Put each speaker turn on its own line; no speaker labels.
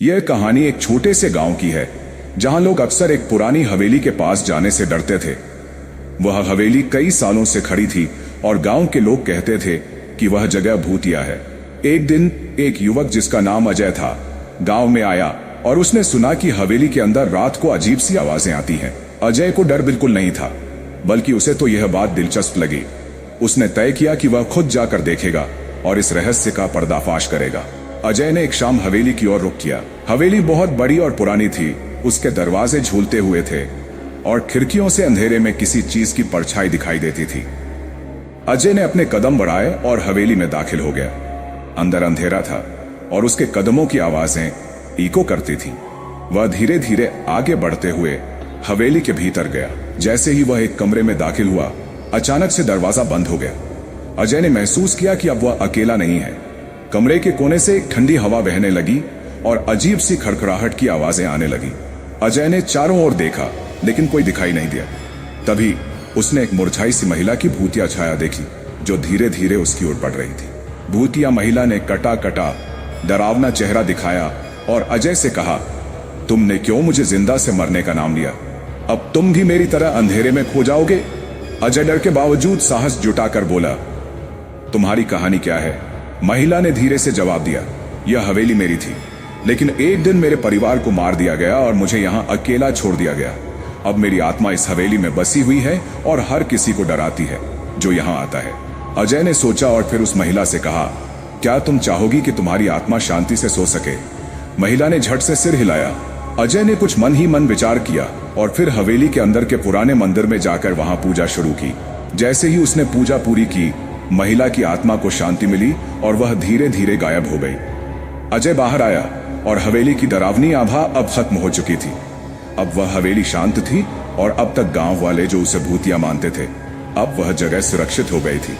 यह कहानी एक छोटे से गांव की है जहां लोग अक्सर एक पुरानी हवेली के पास जाने से डरते थे। वह हवेली कई सालों से खड़ी थी और गांव के लोग कहते थे कि वह जगह भूतिया है। एक दिन एक युवक जिसका नाम अजय था गांव में आया और उसने सुना कि हवेली के अंदर रात को अजीब सी आवाजें आती हैं। अजय को डर बिल्कुल नहीं था, बल्कि उसे तो यह बात दिलचस्प लगी। उसने तय किया कि वह खुद जाकर देखेगा और इस रहस्य का पर्दाफाश करेगा। अजय ने एक शाम हवेली की ओर रुख किया। हवेली बहुत बड़ी और पुरानी थी। उसके दरवाजे झूलते हुए थे और खिड़कियों से अंधेरे में किसी चीज की परछाई दिखाई देती थी। अजय ने अपने कदम बढ़ाए और हवेली में दाखिल हो गया। अंदर अंधेरा था और उसके कदमों की आवाजें इको करती थी। वह धीरे धीरे आगे बढ़ते हुए हवेली के भीतर गया। जैसे ही वह एक कमरे में दाखिल हुआ, अचानक से दरवाजा बंद हो गया। अजय ने महसूस किया कि अब वह अकेला नहीं है। कमरे के कोने से एक ठंडी हवा बहने लगी और अजीब सी खड़खड़ाहट की आवाजें आने लगी। अजय ने चारों ओर देखा, लेकिन कोई दिखाई नहीं दिया। तभी उसने एक मुरझाई सी महिला की भूतिया छाया देखी जो धीरे धीरे उसकी ओर बढ़ रही थी। भूतिया महिला ने कटा कटा डरावना चेहरा दिखाया और अजय से कहा, तुमने क्यों मुझे जिंदा से मरने का नाम लिया? अब तुम भी मेरी तरह अंधेरे में खो जाओगे? अजय डर के बावजूद साहस जुटाकर बोला, तुम्हारी कहानी क्या है? महिला ने धीरे से जवाब दिया, यह हवेली मेरी थी, लेकिन एक दिन मेरे परिवार को मार दिया गया और मुझे यहाँ अकेला छोड़ दिया गया। अब मेरी आत्मा इस हवेली में बसी हुई है और हर किसी को डराती है जो यहाँ आता है। अजय ने सोचा और फिर उस महिला से कहा, क्या तुम चाहोगी कि तुम्हारी आत्मा शांति से सो सके? महिला ने झट से सिर हिलाया। अजय ने कुछ मन ही मन विचार किया और फिर हवेली के अंदर के पुराने मंदिर में जाकर वहां पूजा शुरू की। जैसे ही उसने पूजा पूरी की, महिला की आत्मा को शांति मिली और वह धीरे धीरे गायब हो गई। अजय बाहर आया और हवेली की डरावनी आभा अब खत्म हो चुकी थी। अब वह हवेली शांत थी और अब तक गांव वाले जो उसे भूतिया मानते थे, अब वह जगह सुरक्षित हो गई थी।